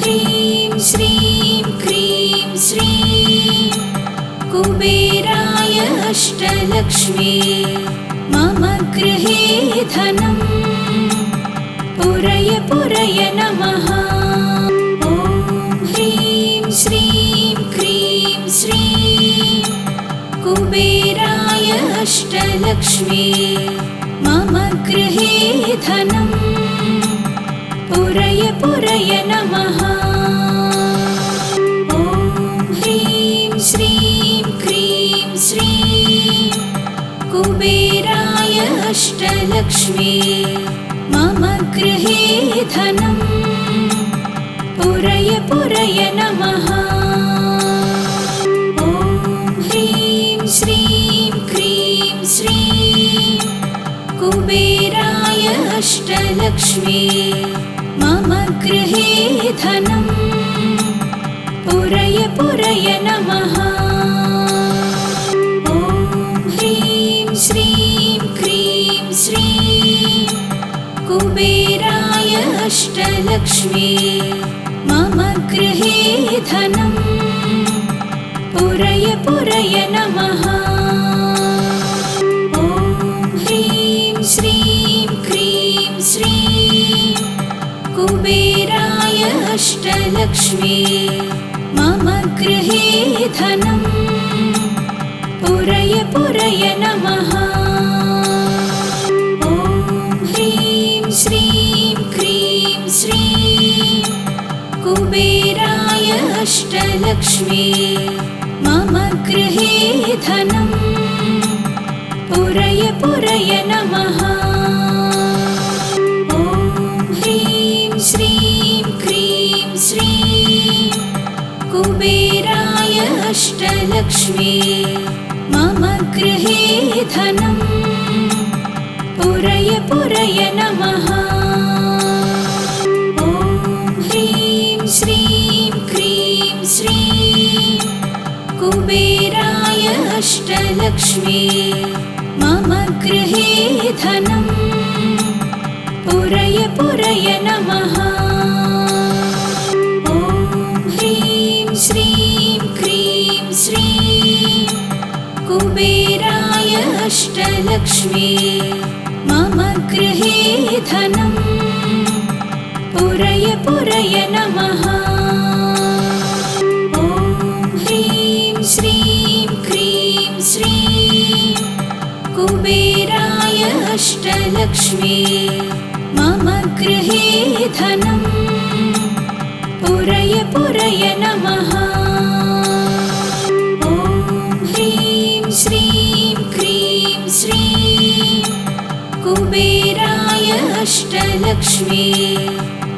ह्रीं श्रीं क्रीं श्रीं कुबेराय अष्टलक्ष्मी मम गृहे धनं पुरय पुरय नमः। ॐ ह्रीं श्रीं क्रीं श्रीं कुबेराय अष्टलक्ष्मी मम गृहे धनं पुरय पुरय नमः। ॐ ह्रीं श्रीं क्रीं श्रीं कुबेराय अष्टलक्ष्मी मम गृहे धनं पुरय पुरय नमः। ॐ ह्रीं श्रीं क्रीं श्रीं कुबेराय अष्टलक्ष्मी मम गृहे धनं पुरय पुरय नमः। ॐ ह्रीं श्रीं क्रीं श्रीं कुबेराय अष्टलक्ष्मी मम गृहे धनं पुरय पुरय नमः। ॐ ह्रीं श्रीं क्रीं श्रीं कुबेराय अष्टलक्ष्मी मम गृहे धनं पुरय पुरय नमः। ॐ ह्रीं श्रीं क्रीं श्रीं कुबेराय अष्टलक्ष्मी मम गृहे धनं पुरय पुरय नमः। ॐ ह्रीं श्रीं क्रीं श्रीं कुबेराय अष्टलक्ष्मी मम गृहे धनं पुरय पुरय नमः। ॐ ह्रीं श्रीं क्रीं श्रीं कुबेराय अष्टलक्ष्मी मम गृहे धनं पुरय पुरय नमः। ॐ ह्रीं श्रीं क्रीं श्रीं कुबेराय अष्टलक्ष्मी मम गृहे धनं पुरय पुरय नमः। ॐ ह्रीं श्रीं क्रीं श्रीं कुबेराय अष्टलक्ष्मी मम गृहे धनं पुरय पुरय नमः। ॐ ह्रीं श्रीं क्रीं श्रीं कुबेराय अष्टलक्ष्मी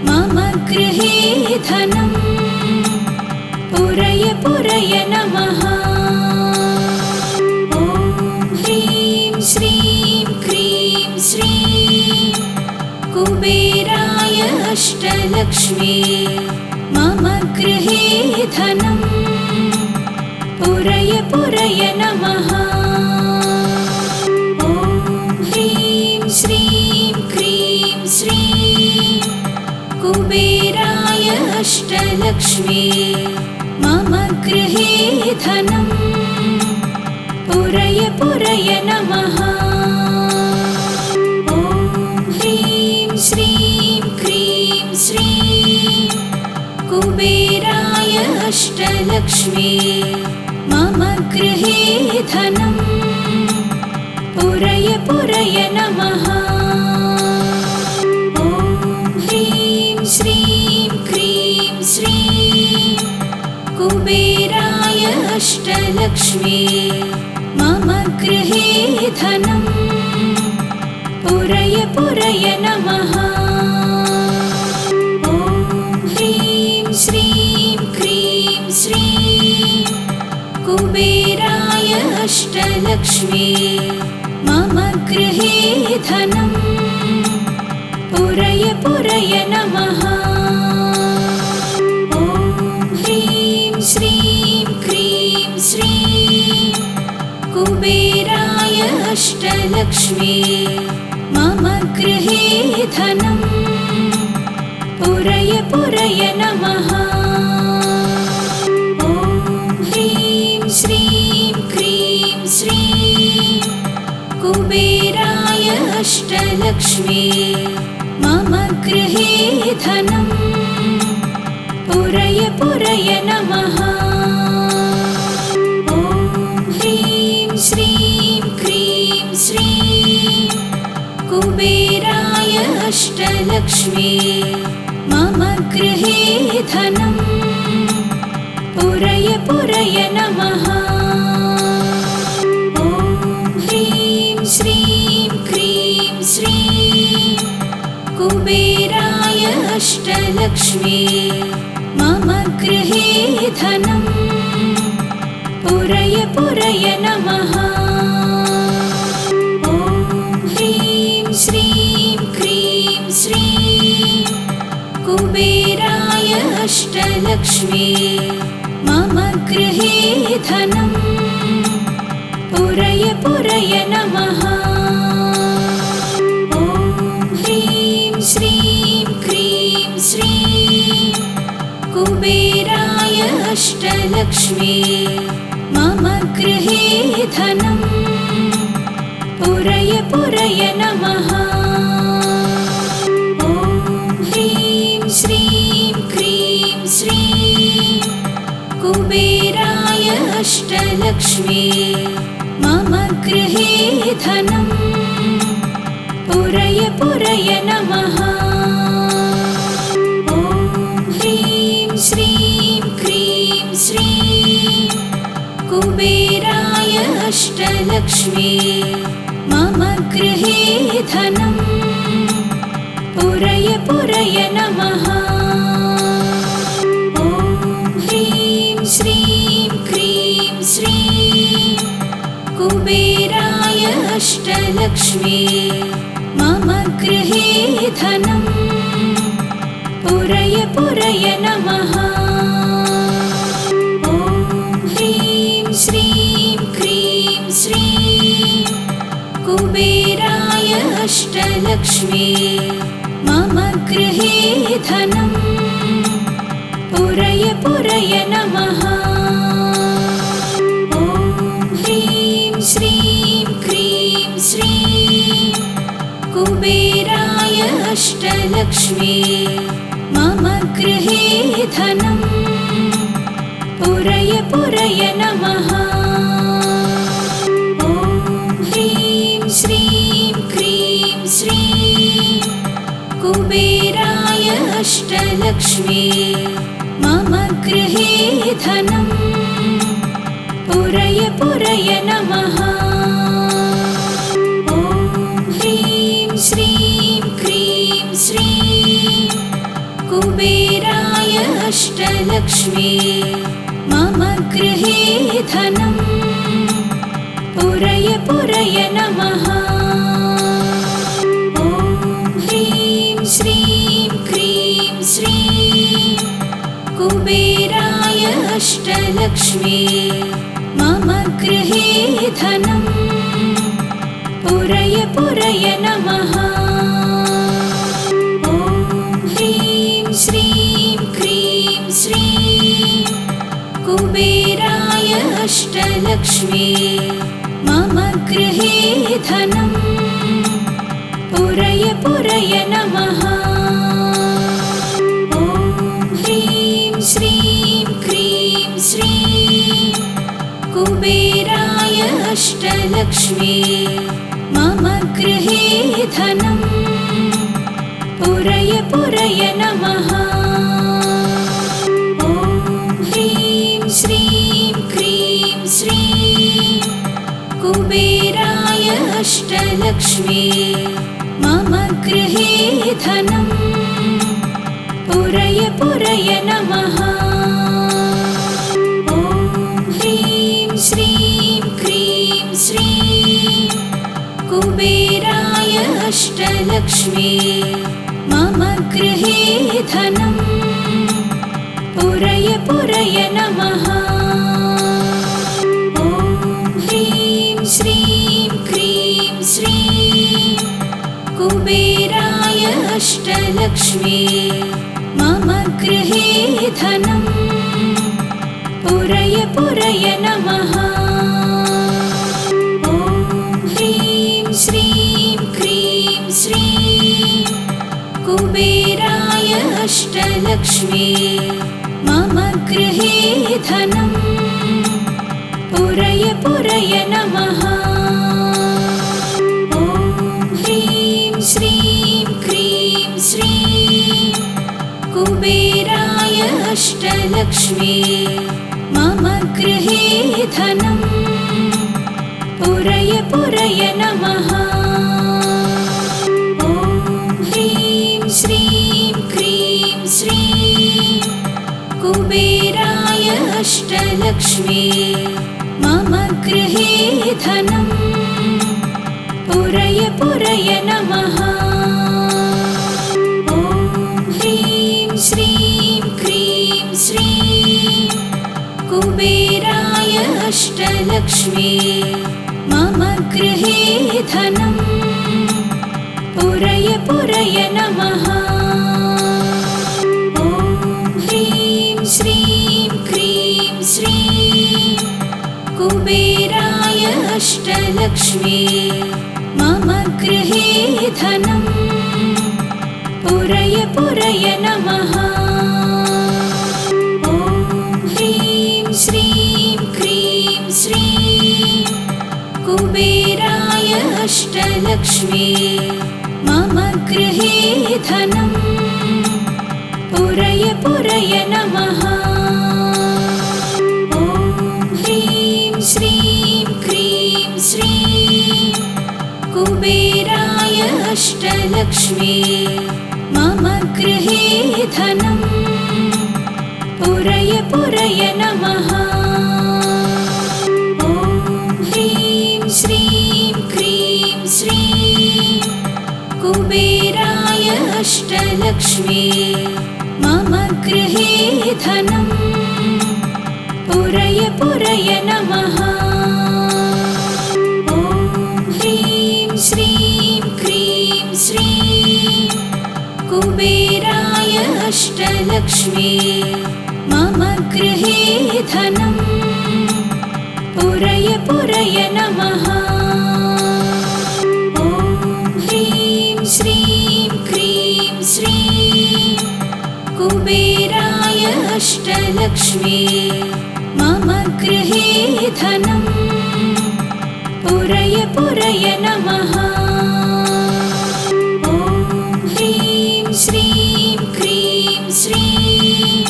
मम गृहे धनं पुरय पुरय नमः। ॐ ह्रीं श्रीं क्रीं श्रीं कुबेराय अष्टलक्ष्मी मम गृहे धनं पुरय पुरय नमः। ॐ ह्रीं श्रीं क्रीं श्रीं कुबेराय अष्टलक्ष्मी मम गृहे धनं पुरय पुरय नमः। ॐ ह्रीं श्रीं क्रीं श्रीं कुबेराय अष्टलक्ष्मी मम गृहे धनं पुरय पुरय नमः। ॐ ह्रीं श्रीं क्रीं श्रीं कुबेराय अष्टलक्ष्मी मम गृहे धनं पुरय पुरय नमः। ॐ ह्रीं श्रीं क्रीं श्रीं कुबेराय अष्टलक्ष्मी मम गृहे धनं पुरय पुरय नमः। ॐ ह्रीं श्रीं क्रीं श्रीं कुबेराय अष्टलक्ष्मी मम गृहे धनं पुरय पुरय नमः। ॐ ह्रीं श्रीं क्रीं श्रीं कुबेराय अष्टलक्ष्मी मम गृहे धनम् पुरय पुरय नमः। ॐ ह्रीं श्रीं क्रीं श्रीं कुबेराय अष्टलक्ष्मी मम गृहे धनम् पुरय पुरय नमः। ॐ ह्रीं श्रीं क्रीं श्रीं कुबेराय अष्टलक्ष्मी मम गृहे धनम् पुरय पुरय नमः। ॐ ह्रीं श्रीं क्रीं श्रीं कुबेराय अष्टलक्ष्मी मम गृहे धनम् पुरय पुरय नमः। ॐ ह्रीं श्रीं क्रीं श्रीं कुबेराय अष्टलक्ष्मी मम गृहे धनम् पुरय पुरय नमः। ॐ ह्रीं श्रीं क्रीं श्रीं कुबेराय अष्टलक्ष्मी मम गृहे धनम् पुरय पुरय नमः। ॐ ह्रीं श्रीं क्रीं श्रीं कुबेराय अष्टलक्ष्मी मम गृहे धनम् पुरय पुरय नमः। ॐ ह्रीं श्रीं क्रीं श्रीं कुबेराय अष्टलक्ष्मी मम गृहे धनम् पुरय पुरय नमः। ॐ ह्रीं श्रीं क्रीं श्रीं कुबेराय अष्टलक्ष्मी मम गृहे धनम् पुरय पुरय नमः। ॐ ह्रीं श्रीं क्रीं श्रीं कुबेराय अष्टलक्ष्मी मम गृहे धनम् पुरय पुरय नमः। ॐ ह्रीं श्रीं क्रीं श्रीं कुबेराय अष्टलक्ष्मी मम गृहे धनम् पुरय पुरय नमः। ॐ ह्रीं श्रीं क्रीं श्रीं कुबेराय अष्टलक्ष्मी मम गृहे धनम् पुरय पुरय नमः। ॐ ह्रीं श्रीं क्रीं श्रीं कुबेराय अष्टलक्ष्मी मम गृहे धनम् पुरय पुरय नमः। ॐ ह्रीं श्रीं क्रीं श्रीं कुबेराय अष्टलक्ष्मी मम गृहे धनम् पुरय पुरय नमः। ॐ ह्रीं श्रीं क्रीं श्रीं कुबेराय अष्टलक्ष्मी मम गृहे धनम् पुरय पुरय नमः। ॐ ह्रीं श्रीं क्रीं श्रीं कुबेराय अष्टलक्ष्मी मम गृहे धनम् पुरय पुरय नमः। ॐ ह्रीं श्रीं क्रीं श्रीं कुबेराय अष्टलक्ष्मी मम गृहे धनम् पुरय पुरय नमः। ॐ ह्रीं श्रीं क्रीं श्रीं कुबेराय अष्टलक्ष्मी मम गृहे धनं पुरय पुरय नमः। ॐ ह्रीं श्रीं क्रीं श्रीं कुबेराय अष्टलक्ष्मी मम गृहे धनं पुरय पुरय नमः। ॐ ह्रीं श्रीं क्रीं श्रीं कुबेराय अष्टलक्ष्मी मम गृहे धनं पुरय पुरय नमः। ॐ ह्रीं श्रीं क्रीं श्रीं कुबेराय अष्टलक्ष्मी मम गृहे धनं पुरय पुरय नमः। ॐ ह्रीं श्रीं क्रीं श्रीं कुबेराय अष्टलक्ष्मी मम गृहे धनं पुरय पुरय नमः। ॐ ह्रीं श्रीं क्रीं श्रीं कुबेराय अष्टलक्ष्मी मम गृहे धनं पुरय पुरय नमः। ॐ ह्रीं श्रीं क्रीं श्रीं कुबेराय अष्टलक्ष्मी मम गृहे धनं पुरय पुरय नमः। ॐ ह्रीं श्रीं क्रीं श्रीं कुबेराय अष्टलक्ष्मी मम गृहे धनं पुरय पुरय नमः। ॐ ह्रीं श्रीं क्रीं श्रीं कुबेराय अष्टलक्ष्मी मम गृहे धनं पुरय पुरय नमः। ॐ ह्रीं श्रीं क्रीं श्रीं कुबेराय अष्टलक्ष्मी मम गृहे धनं पुरय पुरय नमः। ॐ ह्रीं श्रीं क्रीं श्रीं कुबेराय अष्टलक्ष्मी मम गृहे धनं पुरय पुरय नमः। ॐ ह्रीं श्रीं क्रीं श्रीं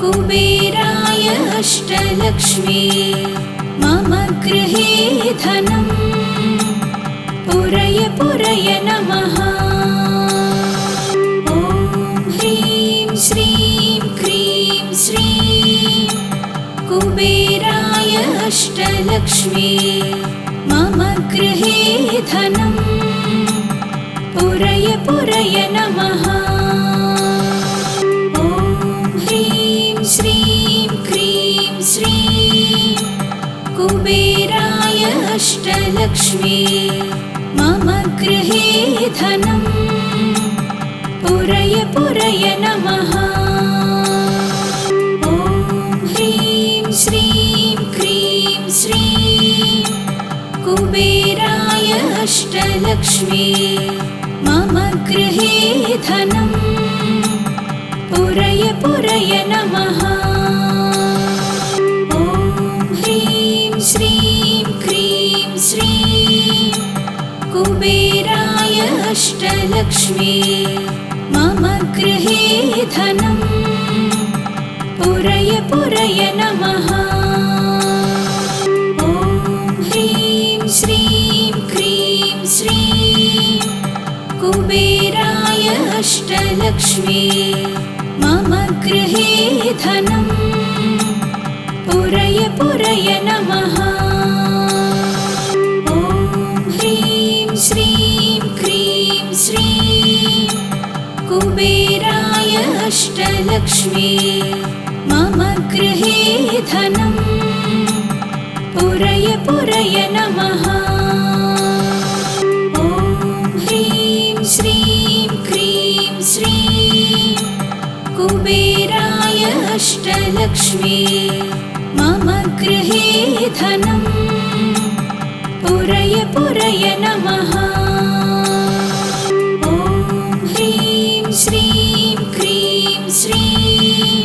कुबेराय अष्टलक्ष्मी मम गृहे धनं पुरय पुरय नमः। ॐ ह्रीं श्रीं क्रीं श्रीं कुबेराय अष्टलक्ष्मी मम गृहे धनं पुरय पुरय नमः। ॐ ह्रीं श्रीं क्रीं श्रीं कुबेराय अष्टलक्ष्मी मम गृहे धनं पुरय पुरय नमः। ॐ ह्रीं श्रीं क्रीं श्रीं कुबेराय अष्टलक्ष्मी मम गृहे धनं पुरय पुरय नमः। ॐ ह्रीं श्रीं क्रीं श्रीं कुबेराय अष्टलक्ष्मी मम गृहे धनं पुरय पुरय नमः। ॐ ह्रीं श्रीं क्रीं श्रीं कुबेराय अष्टलक्ष्मी मम गृहे धनं पुरय पुरय नमः। ॐ ह्रीं श्रीं क्रीं श्रीं कुबेराय अष्टलक्ष्मी मम गृहे धनं पुरय पुरय नमः। ॐ ह्रीं श्रीं क्रीं श्रीं कुबेराय अष्टलक्ष्मी मम गृहे धनम् पुरय पुरय नमः। ॐ ह्रीं श्रीं क्रीं श्रीं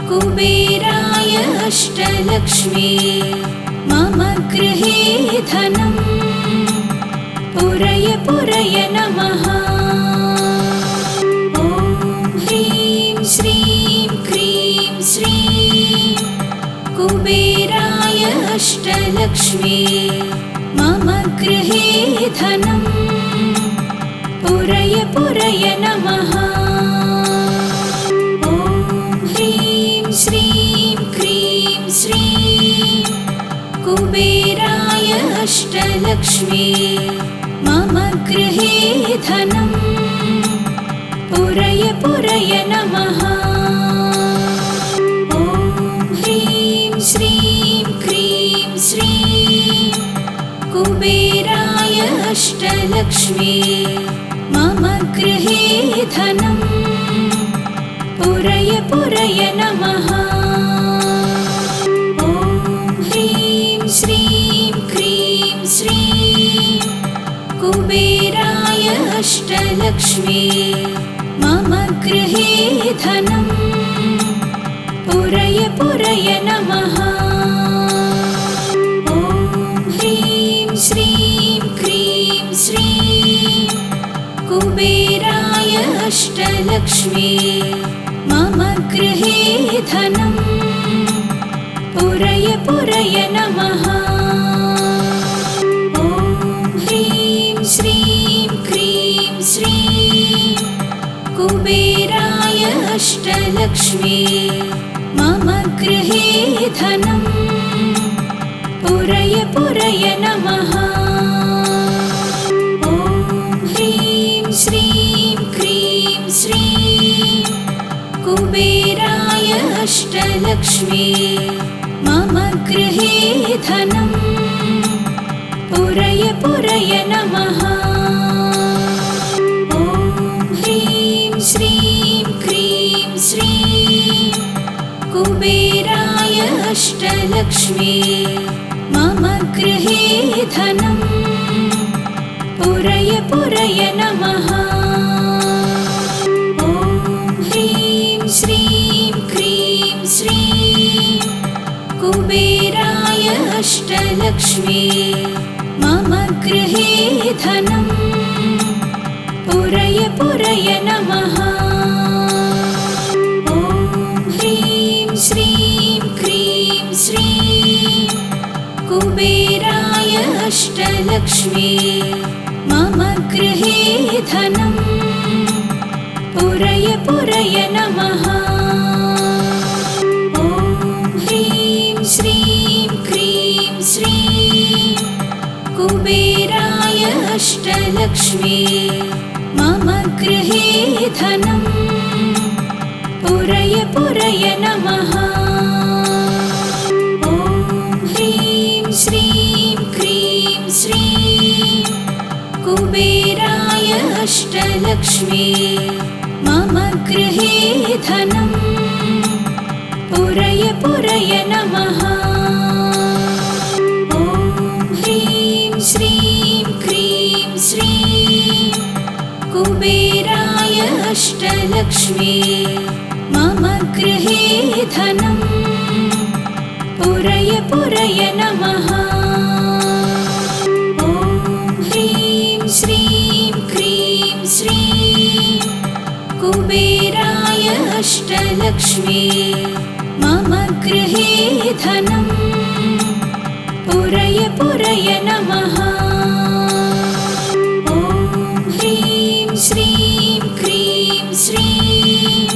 कुबेराय अष्टलक्ष्मी मम गृहे धनम् पुरय पुरय नमः। ॐ ह्रीं श्रीं क्रीं श्रीं कुबेराय अष्टलक्ष्मी मम गृहे धनम् पुरय पुरय नमः। ॐ ह्रीं श्रीं क्रीं श्रीं कुबेराय अष्टलक्ष्मी मम गृहे धनम् पुरय पुरय नमः। ॐ ह्रीं श्रीं क्रीं श्रीं कुबेराय अष्टलक्ष्मी मम गृहे धनम् पुरय पुरय नमः। ॐ ह्रीं श्रीं क्रीं श्रीं कुबेराय अष्टलक्ष्मी मम गृहे धनम् पुरय पुरय नमः। ॐ ह्रीं श्रीं क्रीं श्रीं कुबेराय अष्टलक्ष्मी मम गृहे धनम् पुरय पुरय नमः। ॐ ह्रीं श्रीं क्रीं श्रीं कुबेराय अष्टलक्ष्मी मम गृहे धनम् पुरय पुरय नमः। ॐ ह्रीं श्रीं क्रीं श्रीं कुबेराय अष्टलक्ष्मी मम गृहे धनम् पुरय पुरय नमः। ॐ ह्रीं श्रीं क्रीं श्रीं कुबेराय अष्टलक्ष्मी मम गृहे धनम् पुरय पुरय नमः। ॐ ह्रीं श्रीं क्रीं श्रीं कुबेराय अष्टलक्ष्मी मम गृहे धनम् पुरय पुरय नमः। ॐ ह्रीं श्रीं क्रीं श्रीं कुबेराय अष्टलक्ष्मी मम गृहे धनम् पुरय पुरय नमः। ॐ ह्रीं श्रीं क्रीं श्रीं कुबेराय अष्टलक्ष्मी मम गृहे धनम् पुरय पुरय नमः। ॐ ह्रीं श्रीं क्रीं श्रीं कुबेराय अष्टलक्ष्मी मम गृहे धनम् पुरय पुरय नमः। ॐ ह्रीं श्रीं क्रीं श्रीं कुबेराय अष्टलक्ष्मी मम गृहे धनम् पुरय पुरय नमः। ॐ ह्रीं श्रीं क्रीं श्रीं कुबेराय अष्टलक्ष्मी मम गृहे धनम् पुरय पुरय नमः। ॐ ह्रीं श्रीं क्रीं श्रीं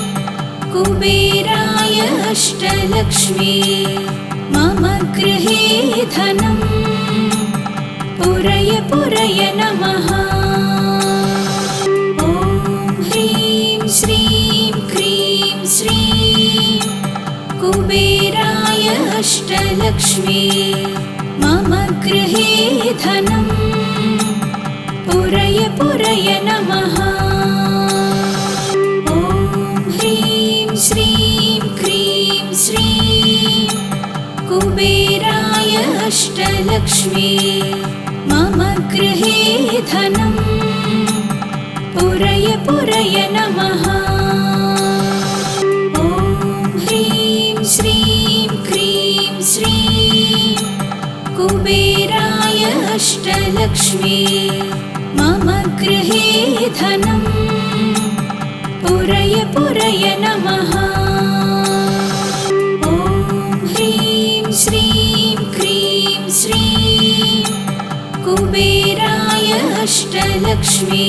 कुबेराय अष्टलक्ष्मी मम गृहे धनम् पुरय पुरय नमः। ॐ ह्रीं श्रीं क्रीं श्रीं कुबेराय अष्टलक्ष्मी मम गृहे धनम् पुरय पुरय नमः। ॐ ह्रीं श्रीं क्रीं श्रीं कुबेराय अष्टलक्ष्मी मम गृहे धनं पुरय पुरय नमः। ॐ ह्रीं श्रीं क्रीं श्रीं कुबेराय अष्टलक्ष्मी मम गृहे धनं पुरय पुरय नमः। ॐ ह्रीं श्रीं क्रीं श्रीं कुबेराय अष्टलक्ष्मी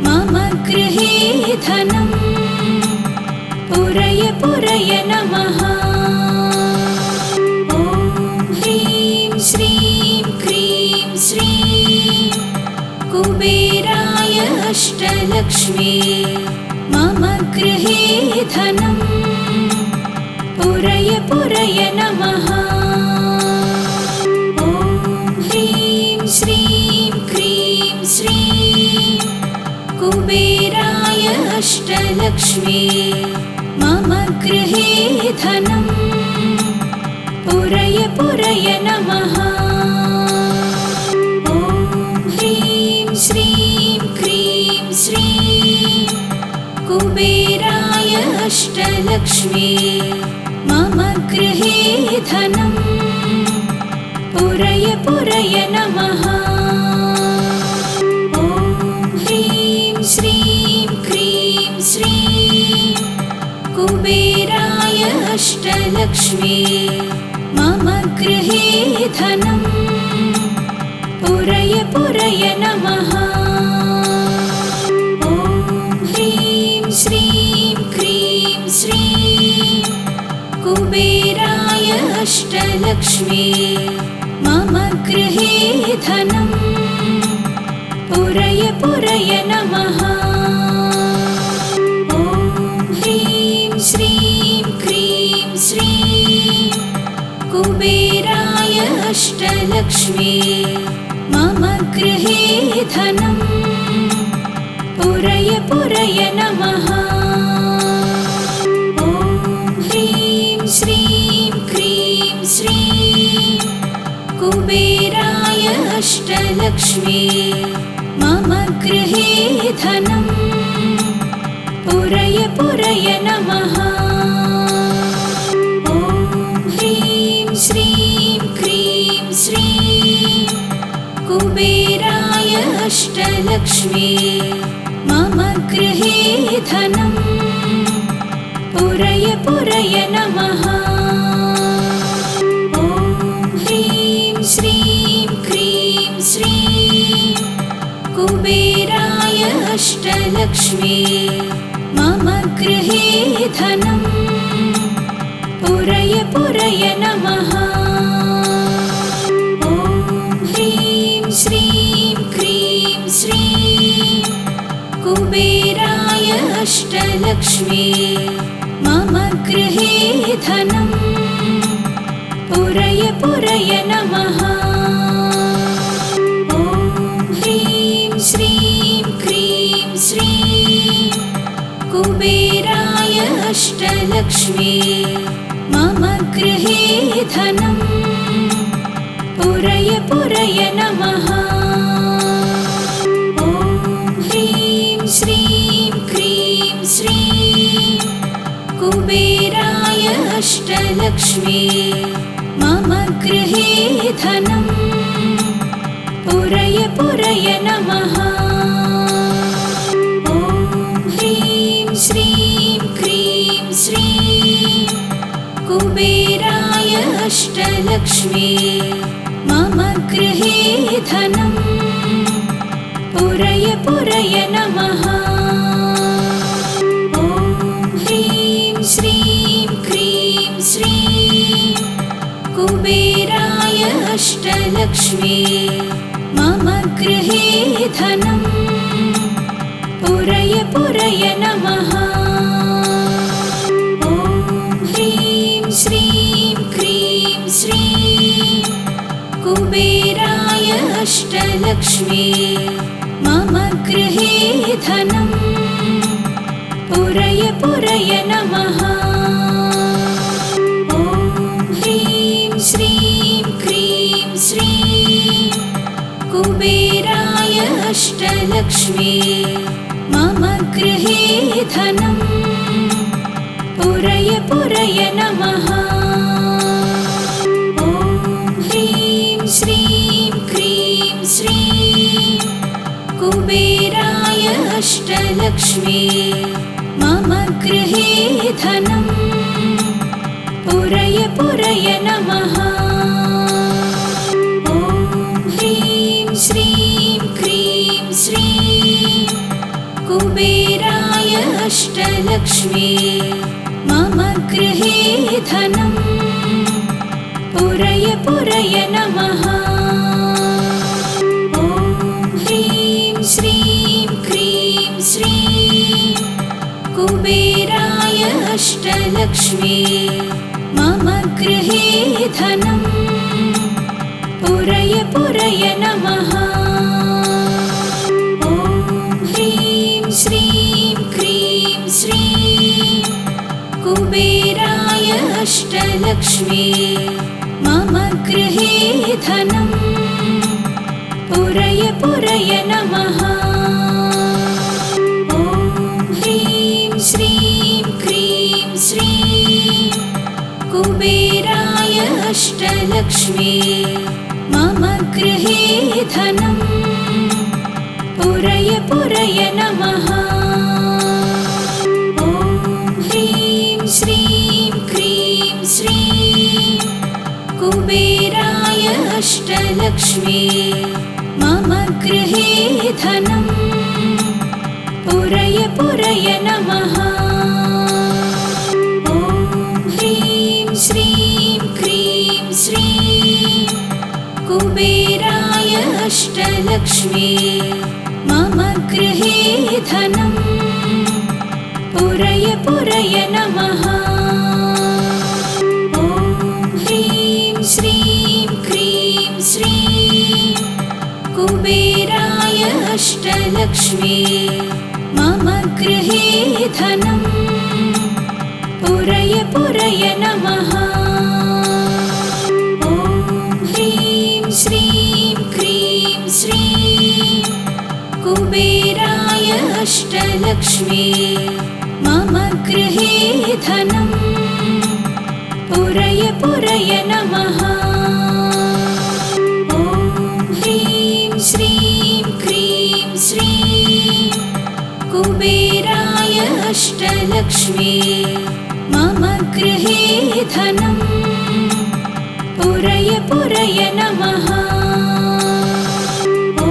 मम गृहे धनं पुरय पुरय नमः। ॐ ह्रीं श्रीं क्रीं श्रीं कुबेराय अष्टलक्ष्मी मम गृहे धनं पुरय पुरय नमः। ॐ ह्रीं श्रीं क्रीं श्रीं कुबेराय अष्टलक्ष्मी मम गृहे धनं पुरय पुरय नमः। ॐ ह्रीं श्रीं क्रीं श्रीं कुबेराय अष्टलक्ष्मी मम गृहे धनं पुरय पुरय नमः। ॐ ह्रीं श्रीं क्रीं श्रीं कुबेराय अष्टलक्ष्मी मम गृहे धनं पुरय पुरय नमः। ॐ ह्रीं श्रीं क्रीं श्रीं कुबेराय अष्टलक्ष्मी मम गृहे धनं पुरय पुरय नमः। ॐ ह्रीं श्रीं क्रीं श्रीं कुबेराय अष्टलक्ष्मी मम गृहे धनं पुरय पुरय नमः। ॐ ह्रीं श्रीं क्रीं श्रीं कुबेराय अष्टलक्ष्मी मम गृहे धनं पुरय पुरय नमः। ॐ ह्रीं श्रीं क्रीं श्रीं कुबेराय अष्टलक्ष्मी मम गृहे धनं पुरय पुरय नमः। ॐ ह्रीं श्रीं क्रीं श्रीं कुबेराय अष्टलक्ष्मी मम गृहे धनं पुरय पुरय नमः। ॐ ह्रीं श्रीं क्रीं श्रीं कुबेराय अष्टलक्ष्मी मम गृहे धनं पुरय पुरय नमः। ॐ ह्रीं श्रीं क्रीं श्रीं कुबेराय अष्टलक्ष्मी मम गृहे धनं पुरय पुरय नमः। ॐ ह्रीं श्रीं क्रीं श्रीं कुबेराय अष्टलक्ष्मी मम गृहे धनं पुरय पुरय नमः। ॐ ह्रीं श्रीं क्रीं श्रीं कुबेराय अष्टलक्ष्मी मम गृहे धनं पुरय पुरय नमः। ॐ ह्रीं श्रीं क्रीं श्रीं कुबेराय अष्टलक्ष्मी मम गृहे धनं पुरय पुरय नमः। ॐ ह्रीं श्रीं क्रीं श्रीं कुबेराय अष्टलक्ष्मी मम गृहे धनं पुरय पुरय नमः। अष्टलक्ष्मी मम गृहे धनम् पुरय पुरय नमः। ॐ ह्रीं श्रीं क्रीं श्रीं कुबेराय अष्टलक्ष्मी मम गृहे धनम् पुरय पुरय नमः। ॐ ह्रीं श्रीं क्रीं श्रीं कुबेराय अष्टलक्ष्मी मम गृहे धनम् पुरय पुरय नमः। ॐ ह्रीं श्रीं क्रीं श्रीं कुबेराय अष्टलक्ष्मी मम गृहे धनम् पुरय पुरय नमः। ॐ ह्रीं श्रीं क्रीं श्रीं कुबेराय अष्टलक्ष्मी मम गृहे धनम् पुरय पुरय नमः। ॐ ह्रीं श्रीं क्रीं श्रीं कुबेराय अष्टलक्ष्मी मम गृहे धनम् पुरय पुरय नमः। ॐ ह्रीं श्रीं क्रीं श्रीं कुबेराय अष्टलक्ष्मी मम गृहे धनम् पुरय पुरय नमः। ॐ ह्रीं श्रीं क्रीं श्रीं कुबेराय अष्टलक्ष्मी मम गृहे धनम् पुरय पुरय नमः। ॐ ह्रीं श्रीं क्रीं श्रीं कुबेराय अष्टलक्ष्मी मम गृहे धनम् पुरय पुरय नमः। ॐ ह्रीं श्रीं क्रीं श्रीं कुबेराय अष्टलक्ष्मी मम गृहे धनम् पुरय पुरय नमः। ॐ ह्रीं श्रीं क्रीं श्रीं कुबेराय अष्टलक्ष्मी मम गृहे धनम् पुरय पुरय नमः। ॐ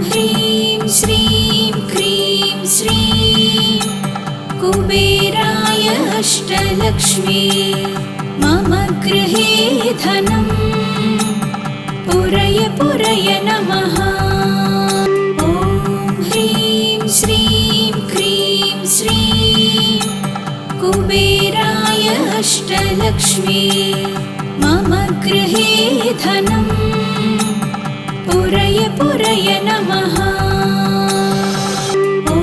ह्रीं श्रीं क्रीं श्रीं कुबेराय अष्टलक्ष्मी मम गृहे धनम् पुरय पुरय नमः। ॐ ह्रीं श्रीं क्रीं श्रीं कुबेराय अष्टलक्ष्मी मम गृहे धनम् पुरय पुरय नमः। ॐ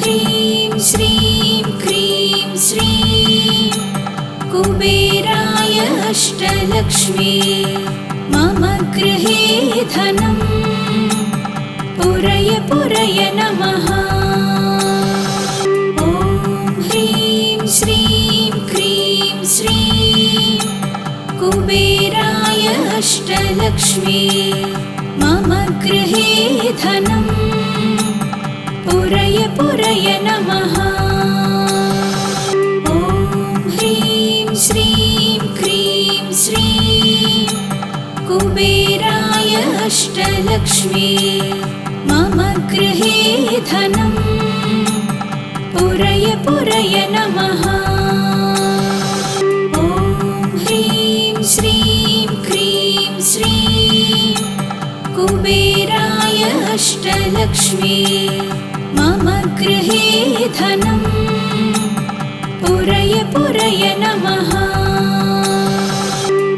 ह्रीं श्रीं क्रीं श्रीं कुबेराय अष्टलक्ष्मी मम गृहे धनम् पुरय पुरय नमः। ॐ ह्रीं श्रीं क्रीं श्रीं कुबेराय अष्टलक्ष्मी मम गृहे धनम् पुरय पुरय नमः। ॐ ह्रीं श्रीं क्रीं श्रीं कुबेराय अष्टलक्ष्मी मम गृहे धनम् पुरय पुरय नमः। ॐ ह्रीं श्रीं क्रीं श्रीं कुबेराय अष्टलक्ष्मी मम गृहे धनम् पुरय पुरय नमः।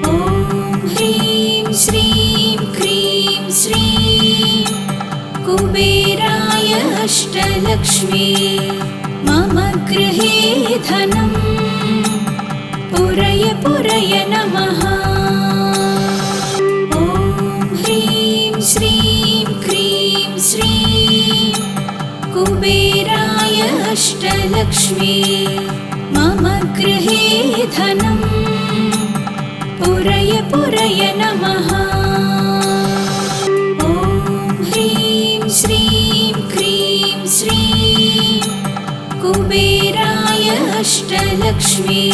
ॐ ह्रीं श्रीं क्रीं श्रीं कुबेराय अष्टलक्ष्मी मम गृहे धनम् पुरय पुरय नमः। ॐ ह्रीं श्रीं क्रीं श्रीं अष्टलक्ष्मी मम गृहे धनं पुरय पुरय नमः। ॐ ह्रीं श्रीं क्रीं श्रीं कुबेराय अष्टलक्ष्मी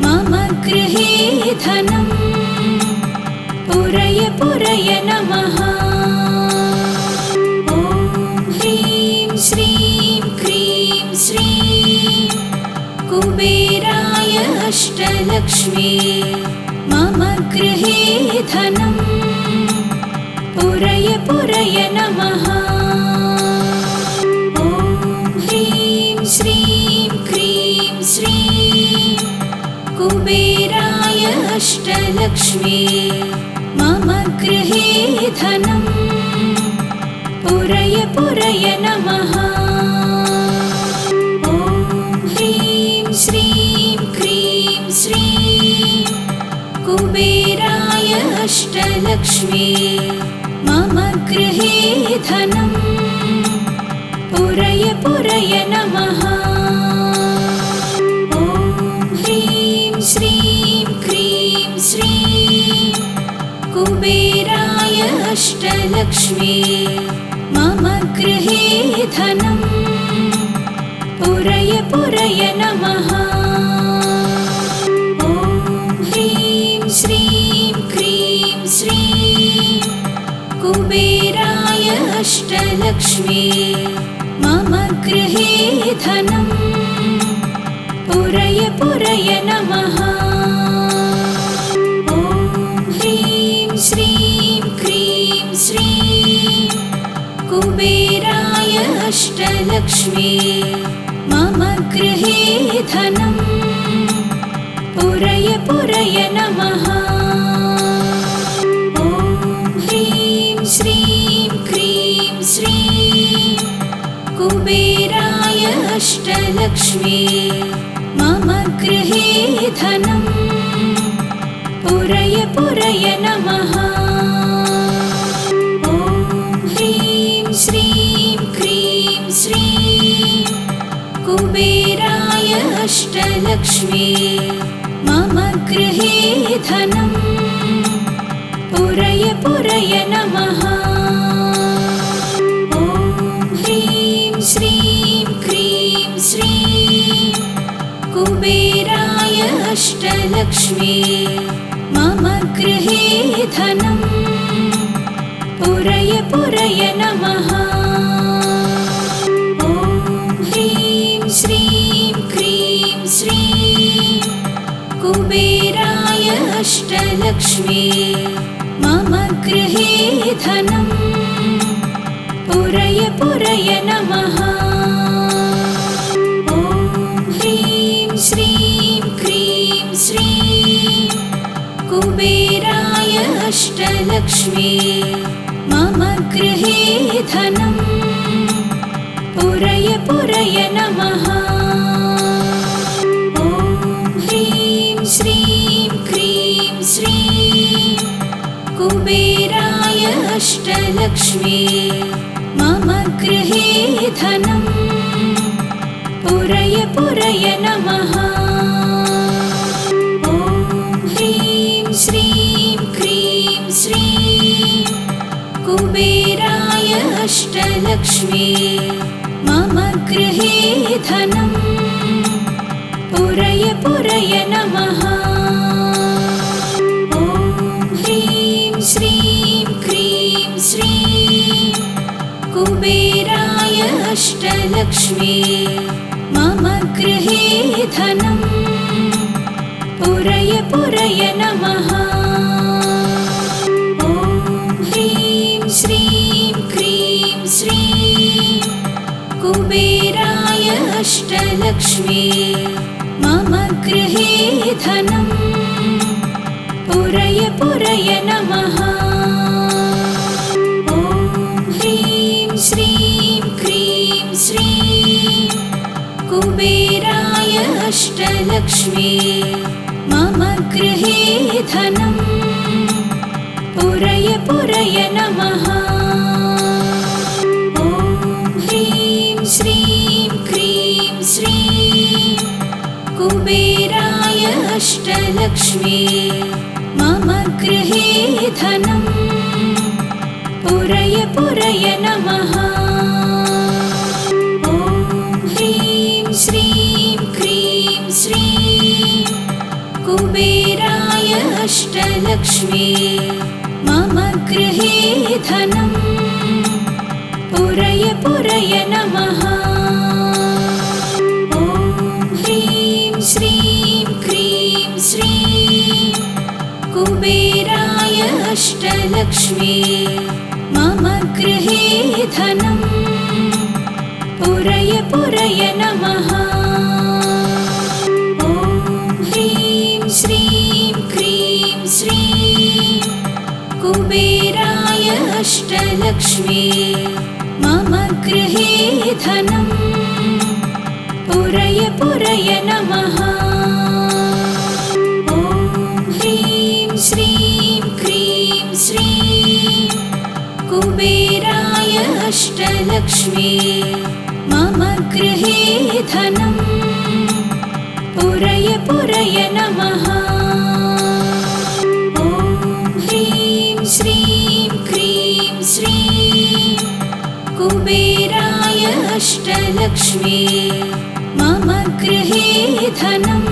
मम गृहे धनं पुरय पुरय नमः। ॐ ह्रीं श्रीं क्रीं श्रीं कुबेराय अष्टलक्ष्मी मम गृहे धनं पुरय पुरय नमः। ॐ ह्रीं श्रीं क्रीं श्रीं कुबेराय अष्टलक्ष्मी मम गृहे धनं पुरय पुरय नमः। ॐ ह्रीं श्रीं क्रीं श्रीं कुबेराय अष्टलक्ष्मी मम गृहे धनं पुरय पुरय नमः। ॐ ह्रीं श्रीं क्रीं श्रीं कुबेराय अष्टलक्ष्मी मम गृहे धनं पुरय पुरय नमः। ॐ ह्रीं श्रीं क्रीं श्रीं कुबेराय अष्टलक्ष्मी मम गृहे धनं पुरय पुरय नमः। ॐ ह्रीं श्रीं क्रीं श्रीं कुबेराय अष्टलक्ष्मी मम गृहे धनं पुरय पुरय नमः। ॐ ह्रीं श्रीं क्रीं श्रीं कुबेराय अष्टलक्ष्मी मम गृहे धनं पुरय पुरय नमः। ॐ ह्रीं श्रीं क्रीं श्रीं कुबेराय अष्टलक्ष्मी मम गृहे धनं पुरय पुरय नमः। ॐ ह्रीं श्रीं क्रीं श्रीं कुबेराय अष्टलक्ष्मी मम गृहे धनं पुरय पुरय नमः। ॐ ह्रीं श्रीं क्रीं श्रीं कुबेराय अष्टलक्ष्मी मम गृहे धनं पुरय पुरय नमः। ॐ ह्रीं श्रीं क्रीं श्रीं कुबेराय अष्टलक्ष्मी मम गृहे धनं पुरय पुरय नमः। ॐ ह्रीं श्रीं क्रीं श्रीं कुबेराय अष्टलक्ष्मी मम गृहे धनं पुरय पुरय नमः। ॐ ह्रीं श्रीं क्रीं श्रीं कुबेराय अष्टलक्ष्मी मम गृहे धनं पुरय पुरय नमः। ॐ ह्रीं श्रीं क्रीं श्रीं कुबेराय अष्टलक्ष्मी मम गृहे धनं पुरय पुरय नमः। ॐ ह्रीं श्रीं क्रीं श्रीं कुबेराय अष्टलक्ष्मी मम गृहे धनं पुरय पुरय नमः। ॐ ह्रीं श्रीं क्रीं श्रीं कुबेराय अष्टलक्ष्मी मम गृहे धनं पुरय पुरय नमः। ॐ ह्रीं श्रीं क्रीं श्रीं कुबेराय अष्टलक्ष्मी मम गृहे धनं पुरय पुरय नमः। ॐ ह्रीं श्रीं क्रीं श्रीं कुबेराय अष्टलक्ष्मी मम गृहे धनं पुरय पुरय नमः। ॐ ह्रीं श्रीं क्रीं श्रीं कुबेराय अष्टलक्ष्मी मम गृहे धनं पुरय पुरय नमः। ॐ ह्रीं श्रीं क्रीं श्रीं कुबेराय अष्टलक्ष्मी मम गृहे धनं पुरय पुरय नमः। ॐ ह्रीं श्रीं क्रीं श्रीं कुबेराय अष्टलक्ष्मी मम गृहे धनं पुरय पुरय नमः। ॐ ह्रीं श्रीं क्रीं श्रीं कुबेराय अष्टलक्ष्मी मम गृहे धनं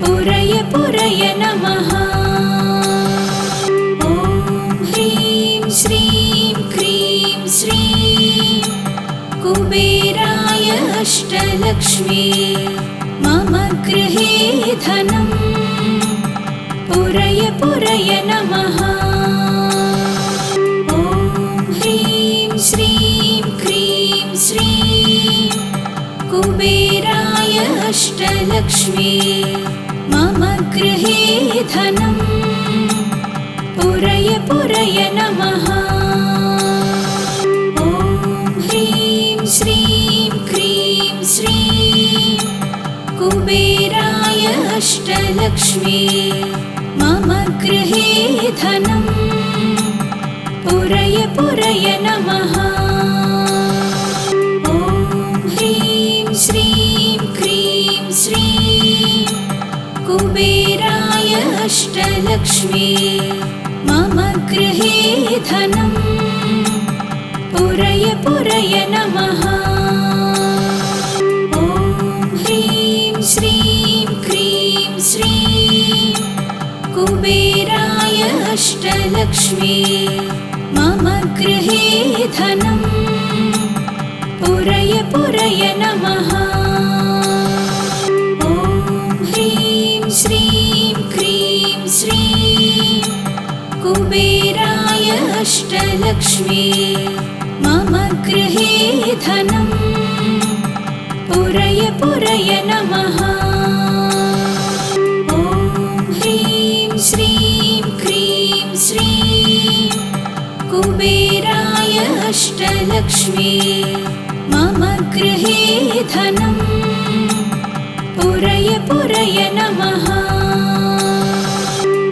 पुरय पुरय नमः। ॐ ह्रीं श्रीं क्रीं श्रीं कुबेराय अष्टलक्ष्मी मम गृहे धनं पुरय पुरय नमः। ॐ ह्रीं श्रीं क्रीं श्रीं कुबेराय अष्टलक्ष्मी मम गृहे धनं पुरय पुरय नमः। ॐ ह्रीं श्रीं क्रीं श्रीं कुबेराय अष्टलक्ष्मी मम गृहे धनं पुरय पुरय नमः। ॐ ह्रीं श्रीं क्रीं श्रीं कुबेराय अष्टलक्ष्मी मम गृहे धनं पुरय पुरय नमः। ॐ ह्रीं श्रीं क्रीं श्रीं कुबेराय अष्टलक्ष्मी मम गृहे धनं पुरय पुरय नमः। ॐ ह्रीं श्रीं क्रीं श्रीं कुबेराय अष्टलक्ष्मी मम गृहे धनं पुरय पुरय नमः। ॐ ह्रीं श्रीं क्रीं श्रीं कुबेराय अष्टलक्ष्मी मम गृहे धनं पुरय पुरय नमः।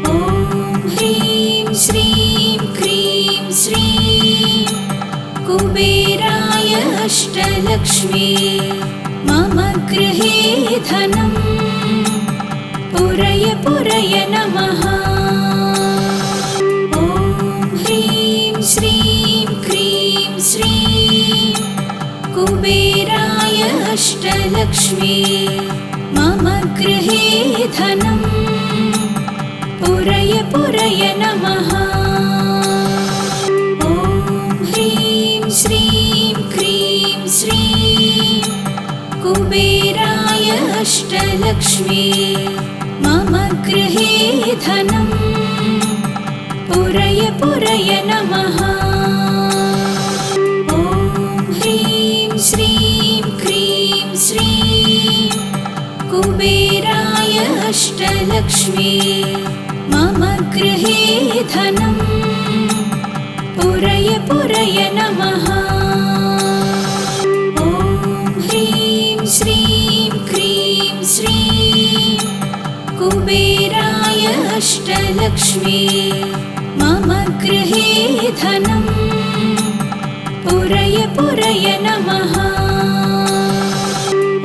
ॐ ह्रीं श्रीं क्रीं श्रीं कुबेराय अष्टलक्ष्मी मम गृहे धनं पुरय पुरय नमः। ॐ ह्रीं श्रीं क्रीं श्रीं कुबेराय अष्टलक्ष्मी मम गृहे धनं पुरय पुरय नमः। ॐ ह्रीं श्रीं क्रीं श्रीं कुबेराय अष्टलक्ष्मी मम गृहे धनं पुरय पुरय नमः। ॐ ह्रीं श्रीं क्रीं श्रीं कुबेराय अष्टलक्ष्मी मम गृहे धनं पुरय पुरय नमः। ॐ ह्रीं श्रीं क्रीं श्रीं कुबेराय अष्टलक्ष्मी मम गृहे धनं पुरय पुरय नमः।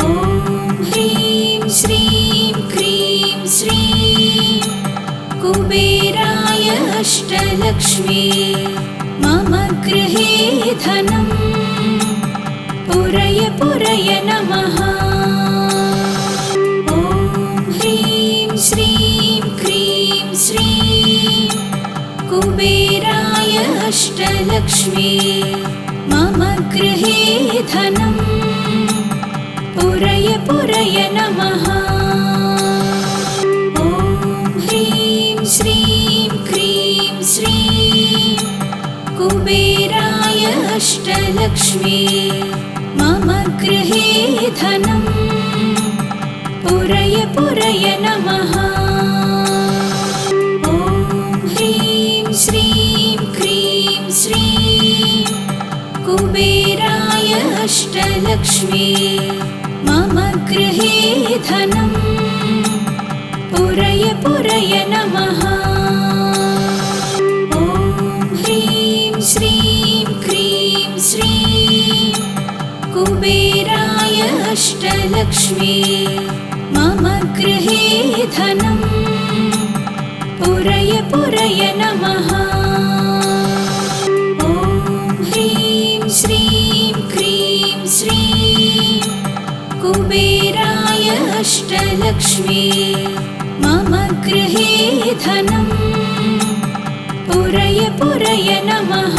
ॐ ह्रीं श्रीं क्रीं श्रीं कुबेराय अष्टलक्ष्मी मम गृहे धनं पुरय पुरय नमः। ॐ ह्रीं श्रीं क्रीं श्रीं कुबेराय अष्टलक्ष्मी मम गृहे धनं पुरय पुरय नमः। ॐ ह्रीं श्रीं क्रीं श्रीं कुबेराय अष्टलक्ष्मी मम गृहे धनं पुरय पुरय नमः। ॐ ह्रीं श्रीं क्रीं श्रीं कुबेराय अष्टलक्ष्मी मम गृहे धनं पुरय पुरय नमः। ॐ ह्रीं श्रीं क्रीं श्रीं कुबेराय अष्टलक्ष्मी मम गृहे धनं पुरय पुरय नमः। ॐ ह्रीं श्रीं क्रीं श्रीं कुबेराय अष्टलक्ष्मी मम गृहे धनं पुरय पुरय नमः।